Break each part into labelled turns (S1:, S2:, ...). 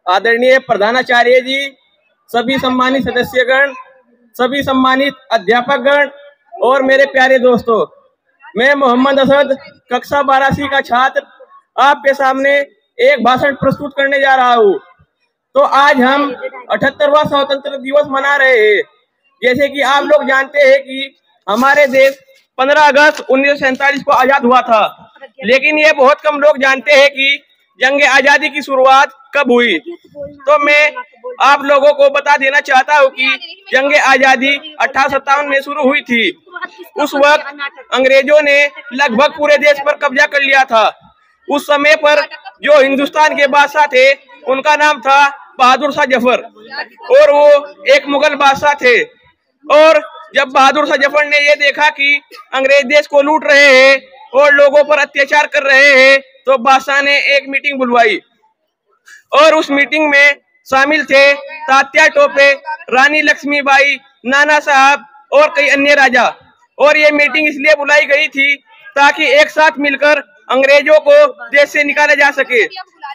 S1: आदरणीय प्रधानाचार्य जी, सभी सम्मानित सदस्यगण, सभी सम्मानित अध्यापकगण और मेरे प्यारे दोस्तों, मैं मोहम्मद असद कक्षा 12वीं का छात्र आपके सामने एक भाषण प्रस्तुत करने जा रहा हूँ। तो आज हम 78वां स्वतंत्र दिवस मना रहे हैं। जैसे कि आप लोग जानते हैं कि हमारे देश 15 अगस्त 1947 को आजाद हुआ था, लेकिन ये बहुत कम लोग जानते हैं कि जंग आजादी की शुरुआत कब हुई। तो मैं आप लोगों को बता देना चाहता हूँ कि जंग आजादी 1857 में शुरू हुई थी। उस वक्त अंग्रेजों ने लगभग पूरे देश पर कब्जा कर लिया था। उस समय पर जो हिंदुस्तान के बादशाह थे उनका नाम था बहादुर शाह जफर, और वो एक मुगल बादशाह थे। और जब बहादुर शाह जफर ने ये देखा कि अंग्रेज देश को लूट रहे हैं और लोगों पर अत्याचार कर रहे हैं, तो बादशाह ने एक मीटिंग बुलवाई और उस मीटिंग में शामिल थे तात्या टोपे, रानी लक्ष्मीबाई, नाना साहब और कई अन्य राजा। और ये मीटिंग इसलिए बुलाई गई थी ताकि एक साथ मिलकर अंग्रेजों को देश से निकाला जा सके।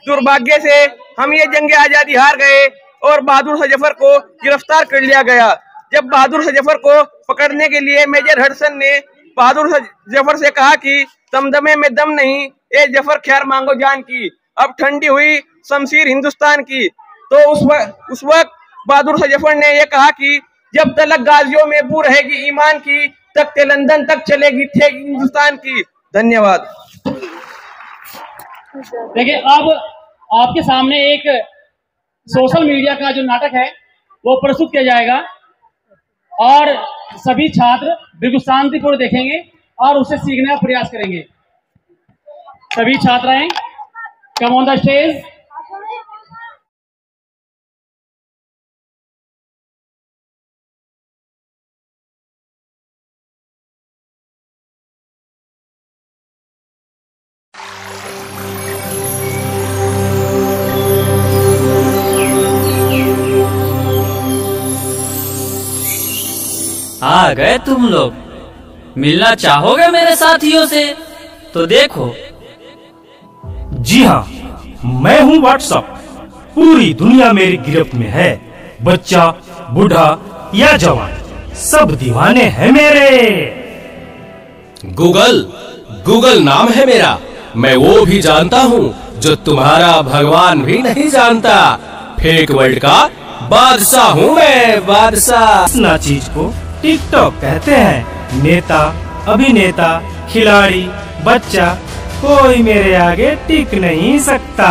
S1: दुर्भाग्य से हम ये जंग आजादी हार गए और बहादुर शाह जफर को गिरफ्तार कर लिया गया। जब बहादुर शाह जफर को पकड़ने के लिए मेजर हडसन ने बहादुर शाह जफर से कहा कि दमदमे में दम नहीं, ए जफर ख्यार मांगो जान की, अब ठंडी हुई शमशीर हिंदुस्तान की। तो उस वक्त बहादुर शाह जफर ने यह कहा कि जब तलक गाजियों में बू रहेगी ईमान की, तख्ते लंदन तक चलेगी थे हिंदुस्तान की। धन्यवाद।
S2: देखिए, अब आपके सामने एक सोशल मीडिया का जो नाटक है वो प्रस्तुत किया जाएगा और सभी छात्र बिल्कुल शांतिपूर्ण देखेंगे और उसे सीखने का प्रयास करेंगे। सभी छात्राएं कम ऑन द स्टेज।
S3: आ गए तुम लोग। मिलना चाहोगे मेरे साथियों से? तो देखो।
S4: जी हाँ, मैं हूँ व्हाट्सएप। पूरी दुनिया मेरी गिरफ्त में है। बच्चा, बूढ़ा या जवान, सब दीवाने हैं मेरे।
S5: गूगल नाम है मेरा। मैं वो भी जानता हूँ जो तुम्हारा भगवान भी नहीं जानता। फेक वर्ल्ड का बादशाह हूँ मैं, बादशाह।
S4: इस ना चीज को टिकटॉक कहते हैं। नेता, अभिनेता, खिलाड़ी, बच्चा, कोई मेरे आगे टिक नहीं सकता।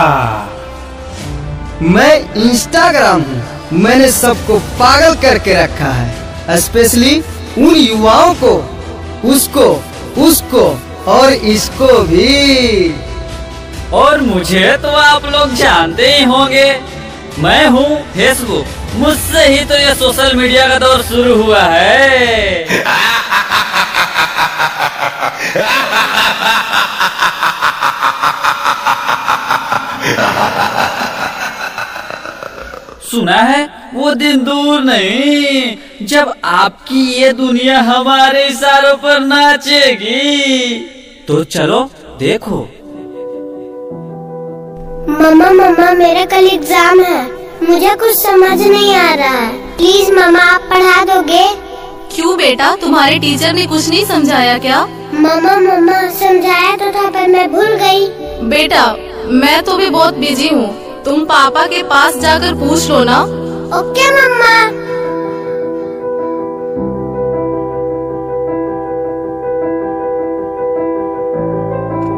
S6: मैं इंस्टाग्राम हूँ। मैंने सबको पागल करके रखा है, स्पेशली उन युवाओं को, उसको और इसको भी।
S3: और मुझे तो आप लोग जानते ही होंगे, मैं हूँ फेसबुक। मुझसे ही तो ये सोशल मीडिया का दौर शुरू हुआ है। सुना है वो दिन दूर नहीं जब आपकी ये दुनिया हमारे इशारों पर नाचेगी। तो चलो देखो।
S7: मम्मा मेरा कल एग्जाम है, मुझे कुछ समझ नहीं आ रहा है। प्लीज मम्मा आप पढ़ा दोगे?
S8: क्यों बेटा, तुम्हारे टीचर ने कुछ नहीं समझाया क्या?
S7: मम्मा समझाया तो था पर मैं भूल गई।
S8: बेटा मैं तो भी बहुत बिजी हूँ, तुम पापा के पास जाकर पूछ लो ना।
S7: ओके मम्मा।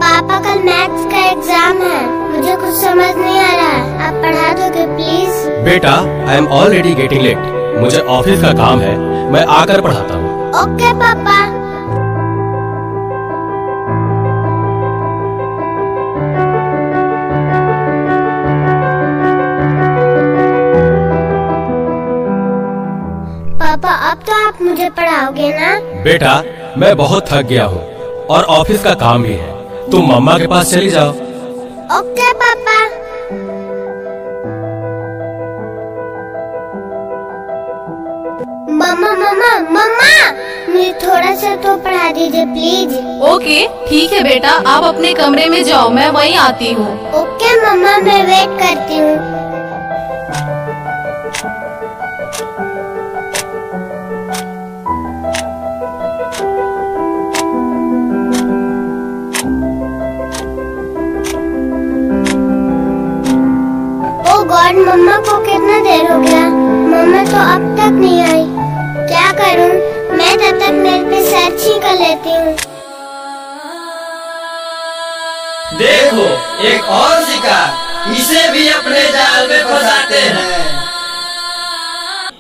S7: पापा कल मैथ्स का एग्जाम है, मुझे कुछ समझ नहीं आ रहा है, आप पढ़ा दोगे प्लीज?
S5: बेटा I am already getting late, मुझे ऑफिस का काम है, मैं आकर पढ़ाता हूँ।
S7: ओके पापा। पापा अब तो आप मुझे पढ़ाओगे ना?
S5: बेटा मैं बहुत थक गया हूँ और ऑफिस का काम भी है, तुम मम्मा के पास चली जाओ।
S7: ओके पापा। मम्मा मुझे थोड़ा सा तो पढ़ा दीजिए प्लीज।
S8: ओके ठीक है बेटा, आप अपने कमरे में जाओ, मैं वहीं आती हूँ।
S7: ओके मम्मा मैं वेट करती हूँ। गॉड, मम्मा को कितना देर हो गया, मम्मा तो अब तक नहीं आई। क्या करूं? मैं तब तक नेट पे सर्च ही कर लेती हूँ।
S3: देखो एक और शिकार, इसे भी अपने जाल में फंसाते हैं।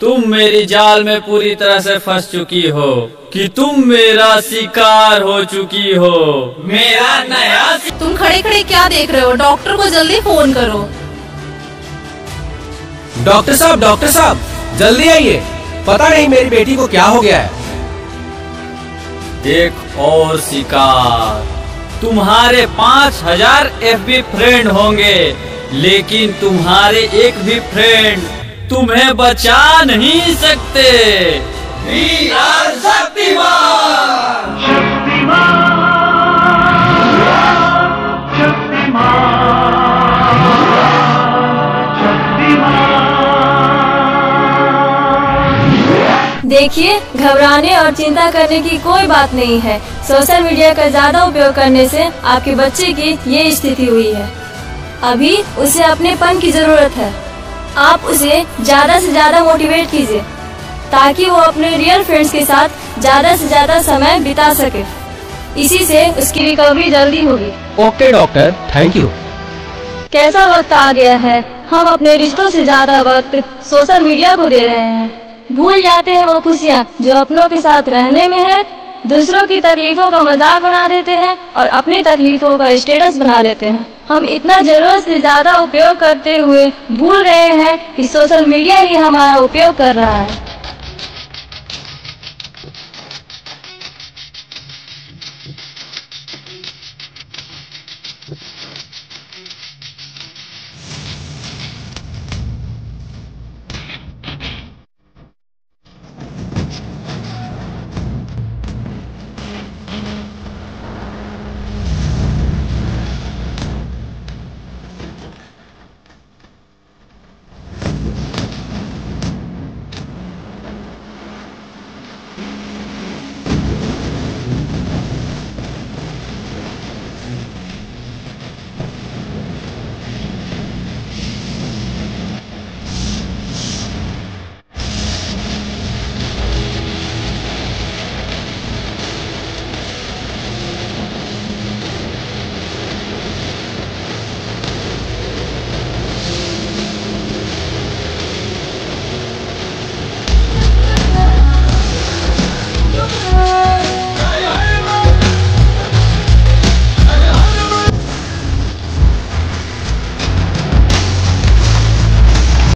S3: तुम मेरी जाल में पूरी तरह से फंस चुकी हो कि तुम मेरा शिकार हो चुकी हो। मेरा नया
S8: तुम खड़े खड़े क्या देख रहे हो? डॉक्टर को जल्दी फोन करो।
S5: डॉक्टर साहब जल्दी आइए, पता नहीं मेरी बेटी को क्या हो गया है।
S3: एक और शिकार, तुम्हारे 5000 FB फ्रेंड होंगे, लेकिन तुम्हारे एक भी फ्रेंड तुम्हें बचा नहीं सकते। We are Shaktimaan.
S9: देखिए, घबराने और चिंता करने की कोई बात नहीं है। सोशल मीडिया का ज्यादा उपयोग करने से आपके बच्चे की ये स्थिति हुई है। अभी उसे अपनेपन की जरूरत है। आप उसे ज्यादा से ज्यादा मोटिवेट कीजिए ताकि वो अपने रियल फ्रेंड्स के साथ ज्यादा से ज्यादा समय बिता सके। इसी से उसकी रिकवरी जल्दी होगी।
S5: Okay doctor, thank you.
S9: कैसा वक्त आ गया है, हम अपने रिश्तों से ज्यादा वक्त सोशल मीडिया को दे रहे हैं। भूल जाते हैं वो खुशियाँ जो अपनों के साथ रहने में है। दूसरों की तकलीफों का मजाक बना देते हैं और अपनी तकलीफों का स्टेटस बना लेते हैं। हम इतना जरूरत से ज्यादा उपयोग करते हुए भूल रहे हैं कि सोशल मीडिया ही हमारा उपयोग कर रहा है।